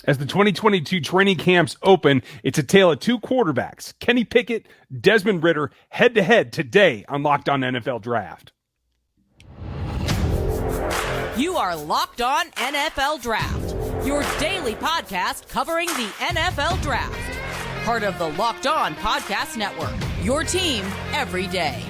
As the 2022 training camps open, it's a tale of two quarterbacks, Kenny Pickett, Desmond Ritter, head-to-head today on Locked On NFL Draft. You are Locked On NFL Draft, your daily podcast covering the NFL Draft. Part of the Locked On Podcast Network, your team every day.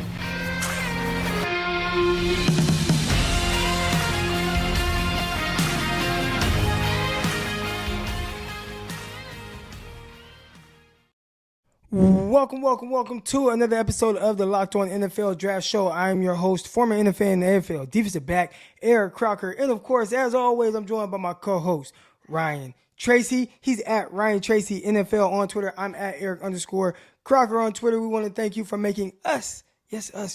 Welcome to another episode of the Locked On NFL Draft Show. I am your host, former NFL and AFL defensive back, Eric Crocker. And of course, as always, I'm joined by my co-host, Ryan Tracy. He's at Ryan Tracy NFL on Twitter. I'm at Eric_Crocker on Twitter. We want to thank you for making us,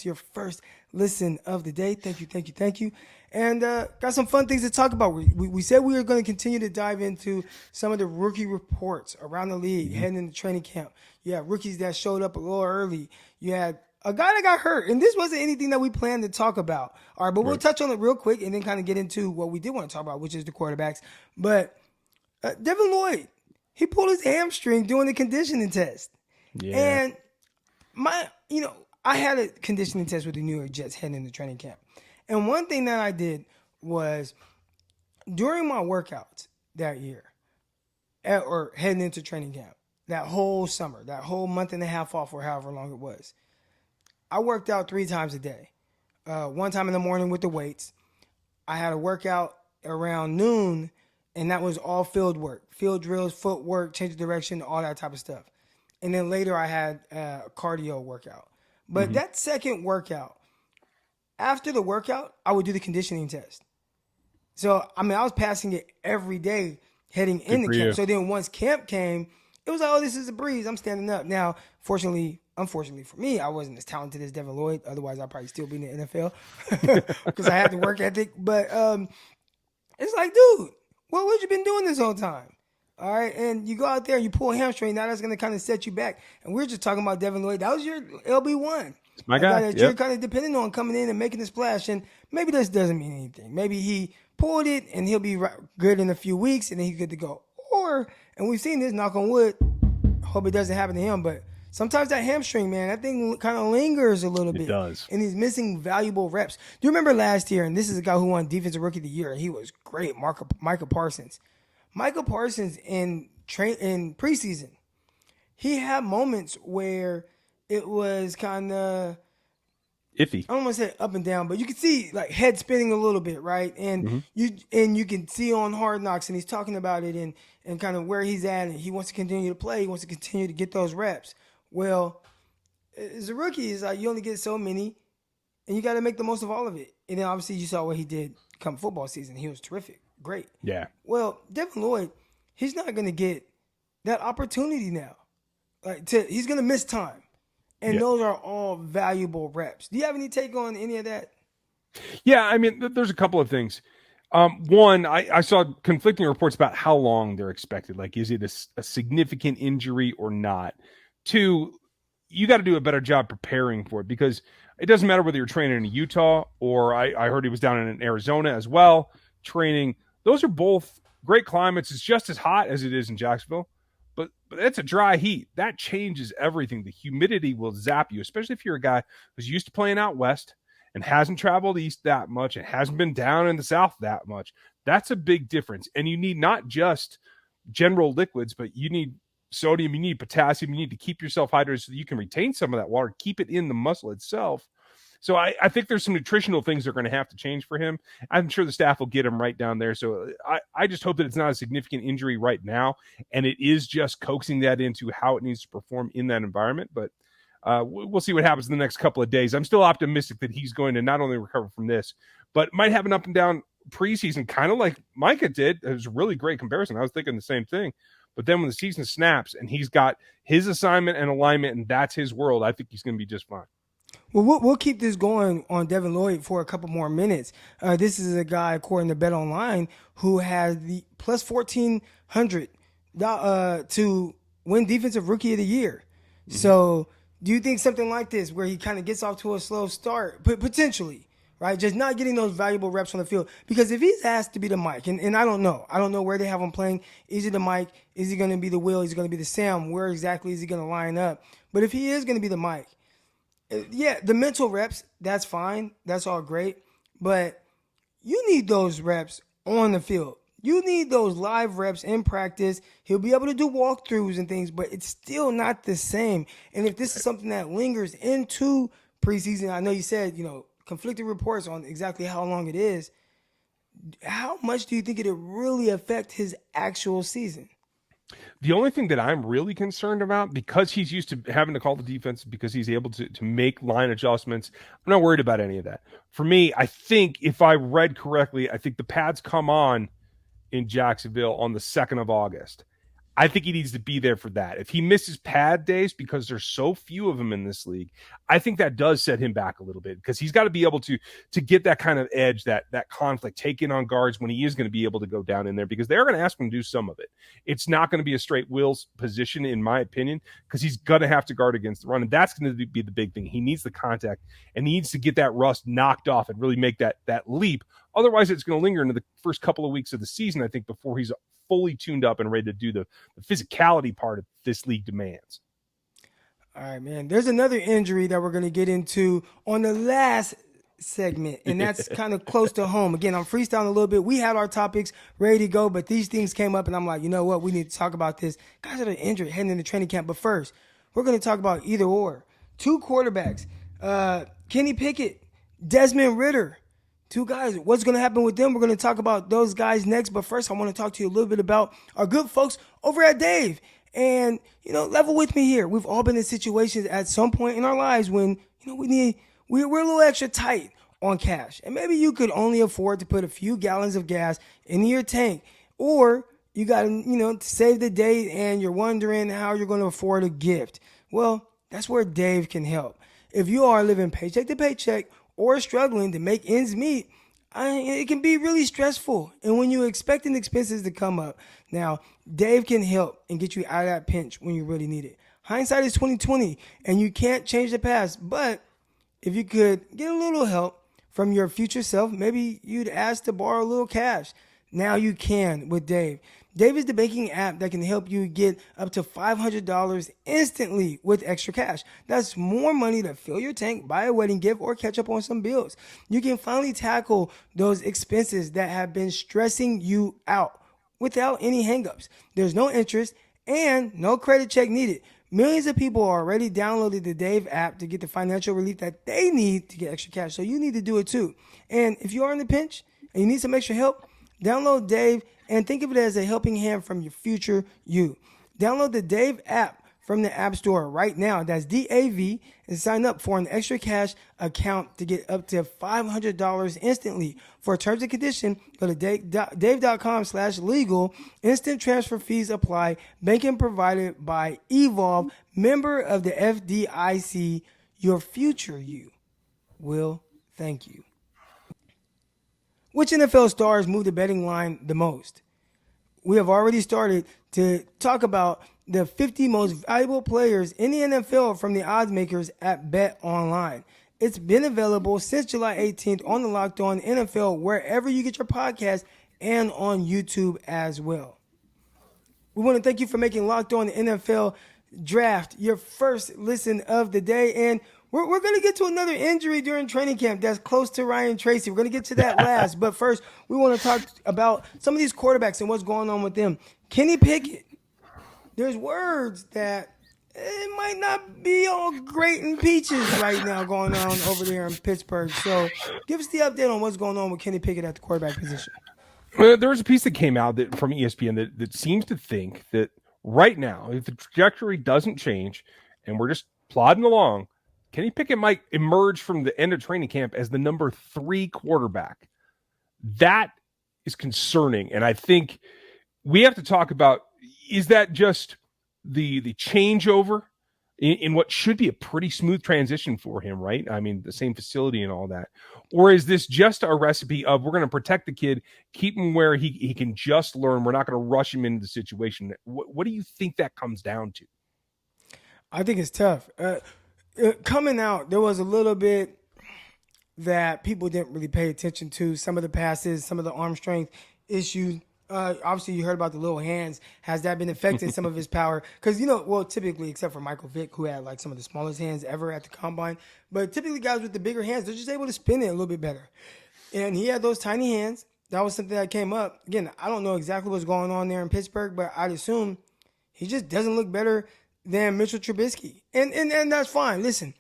your first listen of the day. Thank you. And got some fun things to talk about. We said we were going to continue to dive into some of the rookie reports around the league heading into training camp. You had rookies that showed up a little early. You had a guy that got hurt, and this wasn't anything that we planned to talk about. All right, but we'll touch on it real quick and then kind of get into what we did want to talk about, which is the quarterbacks. But Devin Lloyd, he pulled his hamstring doing the conditioning test. Yeah. And I had a conditioning test with the New York Jets heading into training camp. And one thing that I did was during my workouts that year, or heading into training camp, that whole summer, that whole month and a half off or however long it was, I worked out 3 times a day. One time in the morning with the weights. I had a workout around noon, and that was all field work, field drills, footwork, change of direction, all that type of stuff. And then later I had a cardio workout. But that second workout, after the workout, I would do the conditioning test. So, I was passing it every day heading into camp. You. So then once camp came, it was like, oh, this is a breeze. I'm standing up. Now, unfortunately for me, I wasn't as talented as Devin Lloyd. Otherwise, I'd probably still be in the NFL because I had the work ethic. But it's like, dude, what you been doing this whole time? All right, and you go out there and you pull a hamstring. Now that's going to kind of set you back. And we're just talking about Devin Lloyd. That was your LB1. It's my guy. That you're kind of depending on coming in and making a splash. And maybe this doesn't mean anything. Maybe he pulled it and he'll be good in a few weeks and then he's good to go. And we've seen this, knock on wood, hope it doesn't happen to him, but sometimes that hamstring, man, that thing kind of lingers a little bit. It does. And he's missing valuable reps. Do you remember last year, and this is a guy who won Defensive Rookie of the Year, and he was great, Micah Parsons. Micah Parsons in preseason, he had moments where it was kind of iffy. I don't want to say up and down, but you can see like head spinning a little bit, right? And you can see on Hard Knocks, and he's talking about it and kind of where he's at, and he wants to continue to play. He wants to continue to get those reps. Well, as a rookie, it's like you only get so many, and you got to make the most of all of it. And then obviously you saw what he did come football season. He was terrific, great. Yeah. Well, Devin Lloyd, he's not going to get that opportunity now. He's going to miss time. And those are all valuable reps. Do you have any take on any of that? Yeah, there's a couple of things. One, I saw conflicting reports about how long they're expected. Like, is it a significant injury or not? 2, you got to do a better job preparing for it because it doesn't matter whether you're training in Utah or I heard he was down in Arizona as well, training. Those are both great climates. It's just as hot as it is in Jacksonville. But it's a dry heat. That changes everything. The humidity will zap you, especially if you're a guy who's used to playing out west and hasn't traveled east that much and hasn't been down in the south that much. That's a big difference. And you need not just general liquids, but you need sodium, you need potassium, you need to keep yourself hydrated so that you can retain some of that water, keep it in the muscle itself. So I think there's some nutritional things that are going to have to change for him. I'm sure the staff will get him right down there. So I just hope that it's not a significant injury right now, and it is just coaxing that into how it needs to perform in that environment. But we'll see what happens in the next couple of days. I'm still optimistic that he's going to not only recover from this, but might have an up and down preseason, kind of like Micah did. It was a really great comparison. I was thinking the same thing. But then when the season snaps and he's got his assignment and alignment and that's his world, I think he's going to be just fine. Well, we'll keep this going on Devin Lloyd for a couple more minutes. This is a guy, according to Bet Online, who has the plus 1,400 to win Defensive Rookie of the Year. Mm-hmm. So do you think something like this, where he kind of gets off to a slow start, potentially, right? Just not getting those valuable reps on the field. Because if he's asked to be the Mike, and I don't know where they have him playing. Is he the Mike? Is he going to be the Will? Is he going to be the Sam? Where exactly is he going to line up? But if he is going to be the Mike, yeah, the mental reps, that's fine. That's all great. But you need those reps on the field. You need those live reps in practice. He'll be able to do walkthroughs and things, but it's still not the same. And if this is something that lingers into preseason, I know you said, conflicting reports on exactly how long it is. How much do you think it'll really affect his actual season? The only thing that I'm really concerned about, because he's used to having to call the defense, because he's able to make line adjustments, I'm not worried about any of that. For me, I think if I read correctly, I think the pads come on in Jacksonville on the 2nd of August. I think he needs to be there for that. If he misses pad days because there's so few of them in this league, I think that does set him back a little bit, because he's got to be able to get that kind of edge, that conflict, take in on guards when he is going to be able to go down in there, because they're going to ask him to do some of it. It's not going to be a straight Will's position, in my opinion, because he's going to have to guard against the run, and that's going to be the big thing. He needs the contact, and he needs to get that rust knocked off and really make that leap. Otherwise, it's going to linger into the first couple of weeks of the season, I think, before he's fully tuned up and ready to do the physicality part of this league demands. All right, man. There's another injury that we're going to get into on the last segment, and that's kind of close to home. Again, I'm freestyling a little bit. We had our topics ready to go, but these things came up, and I'm like, you know what? We need to talk about this. Guys that are injured heading into training camp. But first, we're going to talk about either or. 2 quarterbacks, Kenny Pickett, Desmond Ritter. 2 guys. What's going to happen with them? We're going to talk about those guys next. But first, I want to talk to you a little bit about our good folks over at Dave. And, level with me here. We've all been in situations at some point in our lives when, we're a little extra tight on cash. And maybe you could only afford to put a few gallons of gas in your tank. Or you got to, to save the day and you're wondering how you're going to afford a gift. Well, that's where Dave can help. If you are living paycheck to paycheck or struggling to make ends meet, it can be really stressful. And when you're expecting expenses to come up, now Dave can help and get you out of that pinch when you really need it. Hindsight is 20/20, and you can't change the past. But if you could get a little help from your future self, maybe you'd ask to borrow a little cash. Now you can with Dave. Dave is the banking app that can help you get up to $500 instantly with extra cash. That's more money to fill your tank, buy a wedding gift, or catch up on some bills. You can finally tackle those expenses that have been stressing you out without any hangups. There's no interest and no credit check needed. Millions of people are already downloaded the Dave app to get the financial relief that they need to get extra cash. So you need to do it too. And if you are in a pinch and you need some extra help, download Dave and think of it as a helping hand from your future you. Download the Dave app from the App Store right now. That's DAV, and sign up for an extra cash account to get up to $500 instantly. For terms and conditions, go to dave.com/legal. Instant transfer fees apply. Banking provided by Evolve, member of the FDIC. Your future you will thank you. Which NFL stars move the betting line the most? We have already started to talk about the 50 most valuable players in the NFL from the odds makers at Bet Online. It's been available since July 18th on the Locked On NFL, wherever you get your podcast, and on YouTube as well. We want to thank you for making Locked On NFL Draft your first listen of the day. And we're going to get to another injury during training camp that's close to Ryan Tracy. We're going to get to that last. But first, we want to talk about some of these quarterbacks and what's going on with them. Kenny Pickett. There's words that it might not be all great and peaches right now going on over there in Pittsburgh. So give us the update on what's going on with Kenny Pickett at the quarterback position. There was a piece that came out from ESPN that seems to think that right now, if the trajectory doesn't change and we're just plodding along, Kenny Pickett might emerge from the end of training camp as the number 3 quarterback. That is concerning. And I think we have to talk about, is that just the changeover in what should be a pretty smooth transition for him, right? I mean, the same facility and all that. Or is this just a recipe of we're going to protect the kid, keep him where he can just learn. We're not going to rush him into the situation. What do you think that comes down to? I think it's tough. Coming out, there was a little bit that people didn't really pay attention to. Some of the passes, some of the arm strength issues. Obviously, you heard about the little hands. Has that been affecting some of his power? Because, typically, except for Michael Vick, who had like some of the smallest hands ever at the combine, but typically guys with the bigger hands, they're just able to spin it a little bit better. And he had those tiny hands. That was something that came up. Again, I don't know exactly what's going on there in Pittsburgh, but I'd assume he just doesn't look better than Mitchell Trubisky. And that's fine. Listen,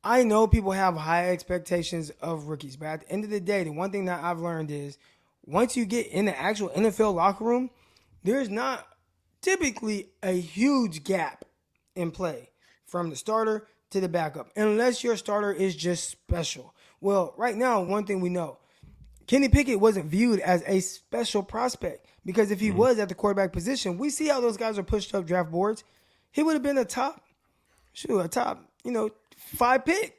I know people have high expectations of rookies, but at the end of the day, the one thing that I've learned is once you get in the actual NFL locker room, there's not typically a huge gap in play from the starter to the backup, unless your starter is just special. Well, right now, one thing we know, Kenny Pickett wasn't viewed as a special prospect because if he was at the quarterback position, we see how those guys are pushed up draft boards. He would have been a top 5 pick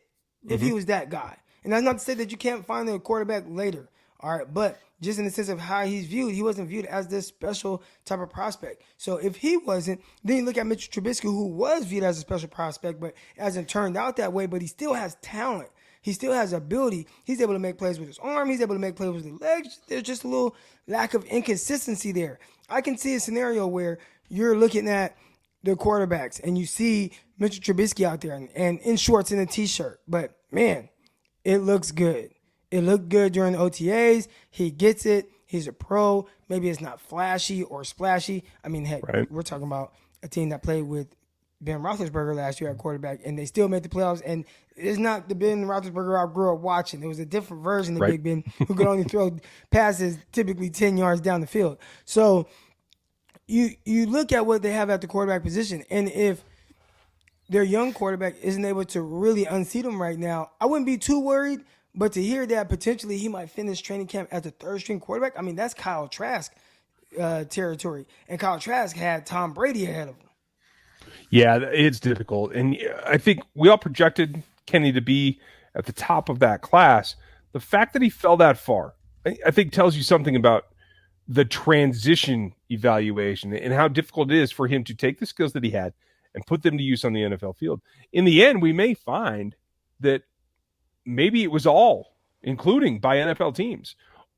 if he was that guy. And that's not to say that you can't find a quarterback later. All right, but just in the sense of how he's viewed, he wasn't viewed as this special type of prospect. So if he wasn't, then you look at Mitchell Trubisky, who was viewed as a special prospect, but hasn't turned out that way, but he still has talent. He still has ability. He's able to make plays with his arm. He's able to make plays with his legs. There's just a little lack of inconsistency there. I can see a scenario where you're looking at the quarterbacks and you see Mitchell Trubisky out there and in shorts and a T-shirt. But, man, it looks good. It looked good during the OTAs. He gets it. He's a pro. Maybe it's not flashy or splashy. I mean, heck, We're talking about a team that played with Ben Roethlisberger last year at quarterback, and they still made the playoffs. And it's not the Ben Roethlisberger I grew up watching. It was a different version of Big Ben who could only throw passes typically 10 yards down the field. So you look at what they have at the quarterback position, and if their young quarterback isn't able to really unseat them right now, I wouldn't be too worried. But to hear that potentially he might finish training camp as the third-string quarterback, I mean, that's Kyle Trask territory. And Kyle Trask had Tom Brady ahead of him. Yeah, it's difficult. And I think we all projected Kenny to be at the top of that class. The fact that he fell that far, I think tells you something about the transition evaluation and how difficult it is for him to take the skills that he had and put them to use on the NFL field. In the end, we may find that maybe it was all, including by NFL teams,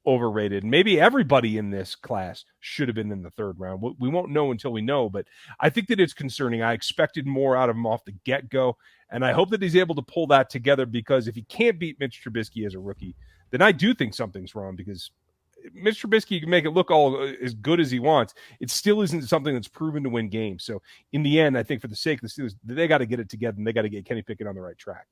overrated. Maybe everybody in this class should have been in the third round. We won't know until we know, but I think that it's concerning. I expected more out of him off the get-go, and I hope that he's able to pull that together because if he can't beat Mitch Trubisky as a rookie, then I do think something's wrong because Mitch Trubisky can make it look all as good as he wants. It still isn't something that's proven to win games. So in the end, I think for the sake of the Steelers, they got to get it together and they got to get Kenny Pickett on the right track.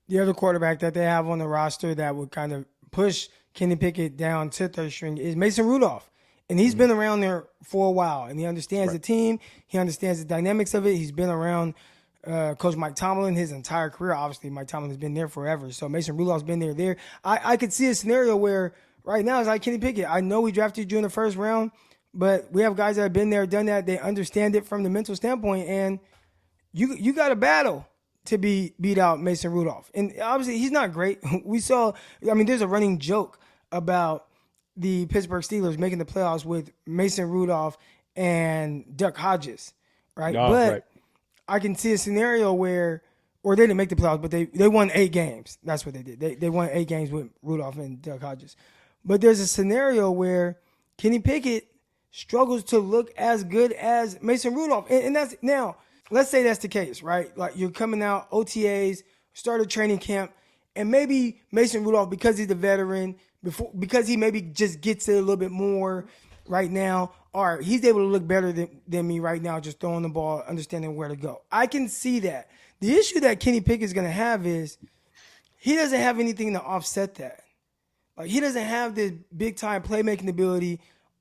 The other quarterback that they have on the roster that would kind of push Kenny Pickett down to third string is Mason Rudolph. And he's been around there for a while, and he understands the team. He understands the dynamics of it. He's been around Coach Mike Tomlin his entire career. Obviously, Mike Tomlin has been there forever. So Mason Rudolph's been there. I could see a scenario where right now it's like Kenny Pickett. I know we drafted you in the first round, but we have guys that have been there, done that. They understand it from the mental standpoint, and you got to battle to beat out Mason Rudolph. And obviously, he's not great. There's a running joke about the Pittsburgh Steelers making the playoffs with Mason Rudolph and Duck Hodges, right? But I can see a scenario where they didn't make the playoffs, but they won 8 games. That's what they did. They won 8 games with Rudolph and Duck Hodges. But there's a scenario where Kenny Pickett struggles to look as good as Mason Rudolph. And that's now, let's say that's the case, right? Like you're coming out, OTAs, started training camp, and maybe Mason Rudolph, because he's a veteran, because he maybe just gets it a little bit more right now, or he's able to look better than me right now, just throwing the ball, understanding where to go. I can see that. The issue that Kenny Pickett is going to have is he doesn't have anything to offset that. Like he doesn't have this big-time playmaking ability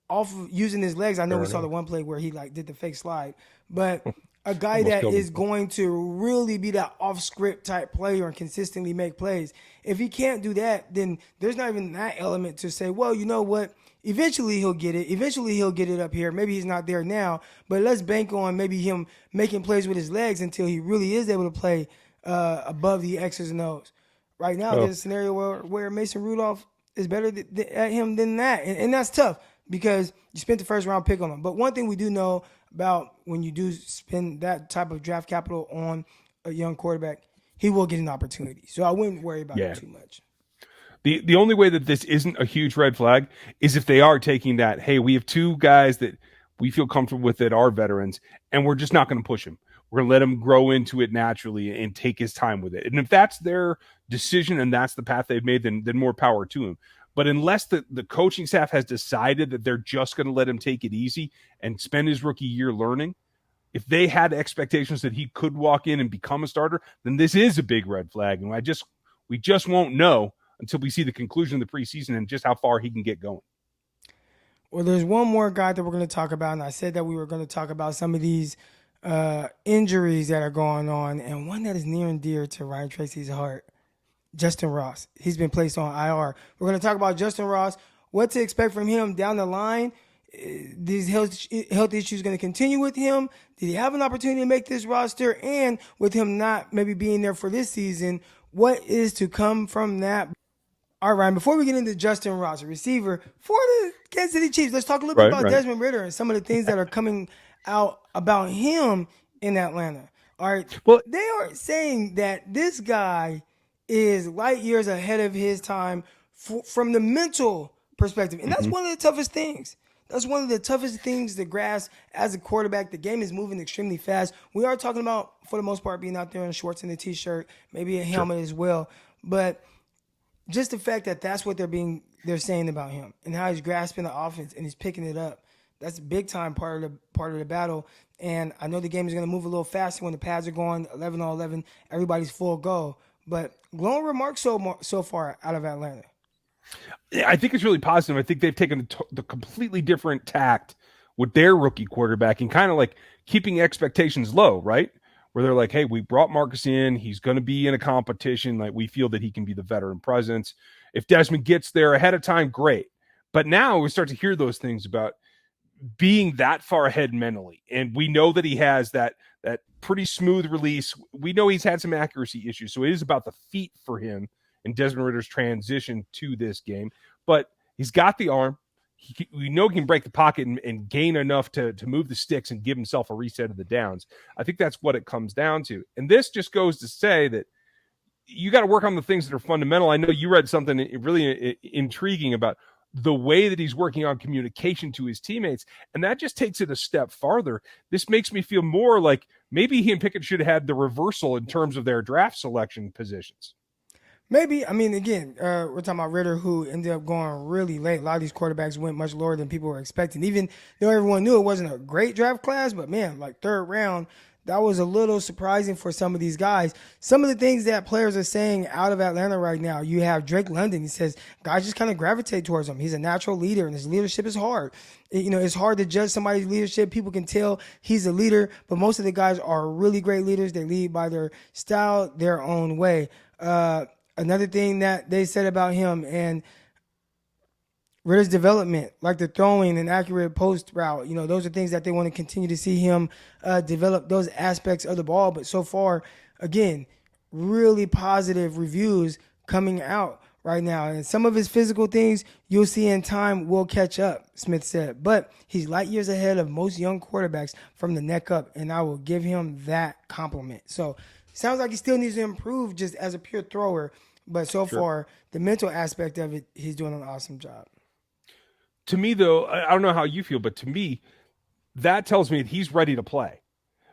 off of using his legs. I know we saw the one play where he did the fake slide, but a guy that is going to really be that off-script type player and consistently make plays. If he can't do that, then there's not even that element to say, well, you know what? Eventually he'll get it. Eventually he'll get it up here. Maybe he's not there now, but let's bank on maybe him making plays with his legs until he really is able to play above the X's and O's. Right now, there's a scenario where Mason Rudolph is better at him than that, and that's tough because you spent the first-round pick on him. But one thing we do know about when you do spend that type of draft capital on a young quarterback, he will get an opportunity. So I wouldn't worry about it too much. The only way that this isn't a huge red flag is if they are taking that, hey, we have two guys that we feel comfortable with that are veterans, and we're just not going to push him. We're going to let him grow into it naturally and take his time with it. And if that's their decision and that's the path they've made, then more power to him. But unless the coaching staff has decided that they're just going to let him take it easy and spend his rookie year learning, if they had expectations that he could walk in and become a starter, then this is a big red flag. And we just won't know until we see the conclusion of the preseason and just how far he can get going. Well, there's one more guy that we're going to talk about, and I said that we were going to talk about some of these injuries that are going on, and one that is near and dear to Ryan Tracy's heart, Justyn Ross. He's been placed on IR. We're going to talk about Justyn Ross, what to expect from him down the line. These health issues going to continue with him? Did he have an opportunity to make this roster? And with him not maybe being there for this season, what is to come from that? All right, Ryan, before we get into Justyn Ross, a receiver for the Kansas City Chiefs, let's talk a little bit about Desmond Ritter and some of the things that are coming out about him in Atlanta. All right, well, they are saying that this guy is light years ahead of his time from the mental perspective, and that's one of the toughest things. That's one of the toughest things to grasp as a quarterback. The game is moving extremely fast. We are talking about, for the most part, being out there in shorts and a T-shirt, maybe a helmet as well, but just the fact that that's what they're saying about him and how he's grasping the offense and he's picking it up. That's a big time part of the battle. And I know the game is going to move a little faster when the pads are going 11 on 11. Everybody's full go. But glowing remarks so far out of Atlanta. Yeah, I think it's really positive. I think they've taken the completely different tact with their rookie quarterback and kind of like keeping expectations low, right? Where they're like, hey, we brought Marcus in. He's going to be in a competition. Like, we feel that he can be the veteran presence. If Desmond gets there ahead of time, great. But now we start to hear those things about being that far ahead mentally. And we know that he has that pretty smooth release. We know he's had some accuracy issues. So it is about the feet for him in Desmond Ritter's transition to this game. But he's got the arm. We know he can break the pocket and gain enough to move the sticks and give himself a reset of the downs. I think that's what it comes down to. And this just goes to say that you got to work on the things that are fundamental. I know you read something really intriguing about the way that he's working on communication to his teammates, and that just takes it a step farther. This makes me feel more like maybe he and Pickett should have had the reversal in terms of their draft selection positions. Maybe. I mean, again, we're talking about Ritter, who ended up going really late. A lot of these quarterbacks went much lower than people were expecting. Even though everyone knew it wasn't a great draft class, but man, like third round, that was a little surprising for some of these guys. Some of the things that players are saying out of Atlanta right now, you have Drake London. He says guys just kind of gravitate towards him. He's a natural leader, and his leadership is hard. It's hard to judge somebody's leadership. People can tell he's a leader, but most of the guys are really great leaders. They lead by their style, their own way. Another thing that they said about him and Ritter's development, like the throwing and accurate post route, those are things that they want to continue to see him develop those aspects of the ball. But so far, again, really positive reviews coming out right now. And some of his physical things you'll see in time will catch up, Smith said. But he's light years ahead of most young quarterbacks from the neck up, and I will give him that compliment. So sounds like he still needs to improve just as a pure thrower. But so far, the mental aspect of it, he's doing an awesome job. To me, though, I don't know how you feel, but to me, that tells me that he's ready to play.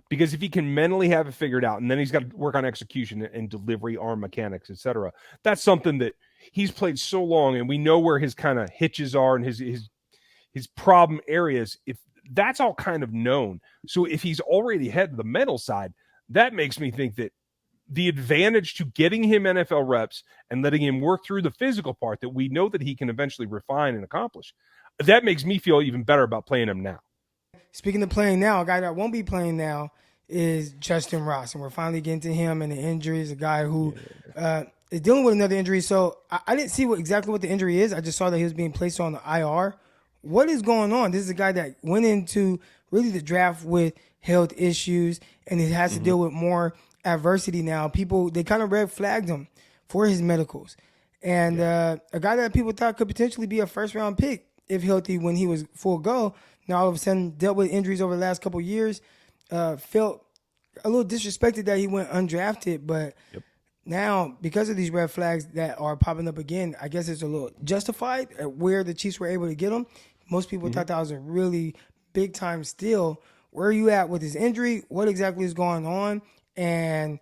Because if he can mentally have it figured out, and then he's got to work on execution and delivery, arm mechanics, etc., that's something that he's played so long, and we know where his kind of hitches are and his problem areas. If that's all kind of known, so if he's already ahead of the mental side, that makes me think that the advantage to getting him NFL reps and letting him work through the physical part that we know that he can eventually refine and accomplish, that makes me feel even better about playing him now. Speaking of playing now, a guy that won't be playing now is Justyn Ross, and we're finally getting to him and the injuries, a guy who is dealing with another injury. So I didn't see exactly what the injury is. I just saw that he was being placed on the IR. What is going on? This is a guy that went into really the draft with health issues, and he has to deal with more adversity now. People, they kind of red flagged him for his medicals. And a guy that people thought could potentially be a first-round pick if healthy when he was full go, now all of a sudden dealt with injuries over the last couple of years, felt a little disrespected that he went undrafted, but now, because of these red flags that are popping up again, I guess it's a little justified at where the Chiefs were able to get him. Most people thought that was a really big time steal. Where are you at with his injury? What exactly is going on? And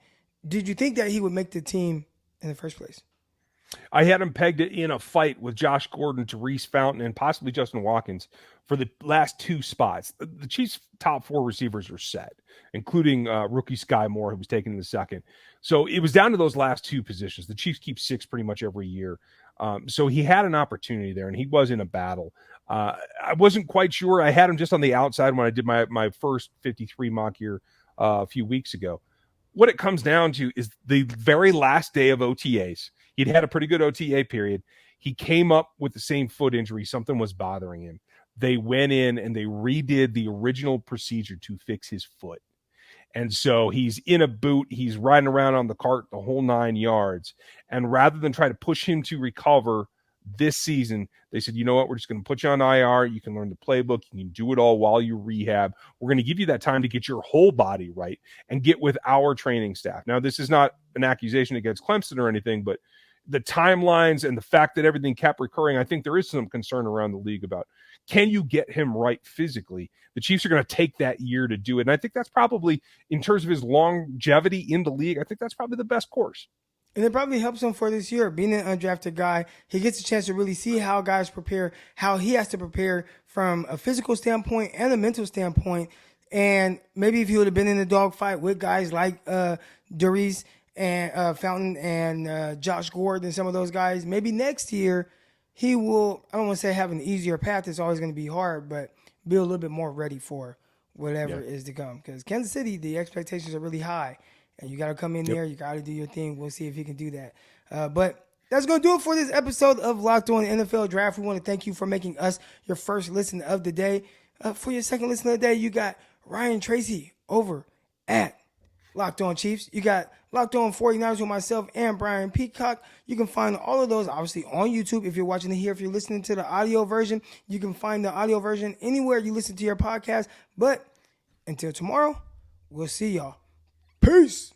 did you think that he would make the team in the first place? I had him pegged in a fight with Josh Gordon, Therese Fountain, and possibly Justin Watkins for the last two spots. The Chiefs' top four receivers are set, including rookie Sky Moore, who was taken in the second. So it was down to those last two positions. The Chiefs keep six pretty much every year. So he had an opportunity there, and he was in a battle. I wasn't quite sure. I had him just on the outside when I did my first 53 mock year a few weeks ago. What it comes down to is the very last day of OTAs. He'd had a pretty good OTA period. He came up with the same foot injury. Something was bothering him. They went in and they redid the original procedure to fix his foot. And so he's in a boot. He's riding around on the cart the whole 9 yards. And rather than try to push him to recover this season, they said, you know what, we're just going to put you on IR. You can learn the playbook. You can do it all while you rehab. We're going to give you that time to get your whole body right and get with our training staff. Now, this is not an accusation against Clemson or anything, but the timelines and the fact that everything kept recurring, I think there is some concern around the league about, can you get him right physically? The Chiefs are going to take that year to do it. And I think that's probably, in terms of his longevity in the league, I think that's probably the best course. And it probably helps him for this year. Being an undrafted guy, he gets a chance to really see how guys prepare, how he has to prepare from a physical standpoint and a mental standpoint. And maybe if he would have been in a dogfight with guys like Darius and Fountain and Josh Gordon and some of those guys, maybe next year he will, I don't want to say have an easier path. It's always going to be hard, but be a little bit more ready for whatever is to come. Because Kansas City, the expectations are really high. And you got to come in there. You got to do your thing. We'll see if he can do that. But that's going to do it for this episode of Locked On NFL Draft. We want to thank you for making us your first listen of the day. For your second listen of the day, you got Ryan Tracy over at Locked On Chiefs. You got Locked On 49ers with myself and Brian Peacock. You can find all of those, obviously, on YouTube. If you're watching it here, if you're listening to the audio version, you can find the audio version anywhere you listen to your podcast. But until tomorrow, we'll see y'all. Peace.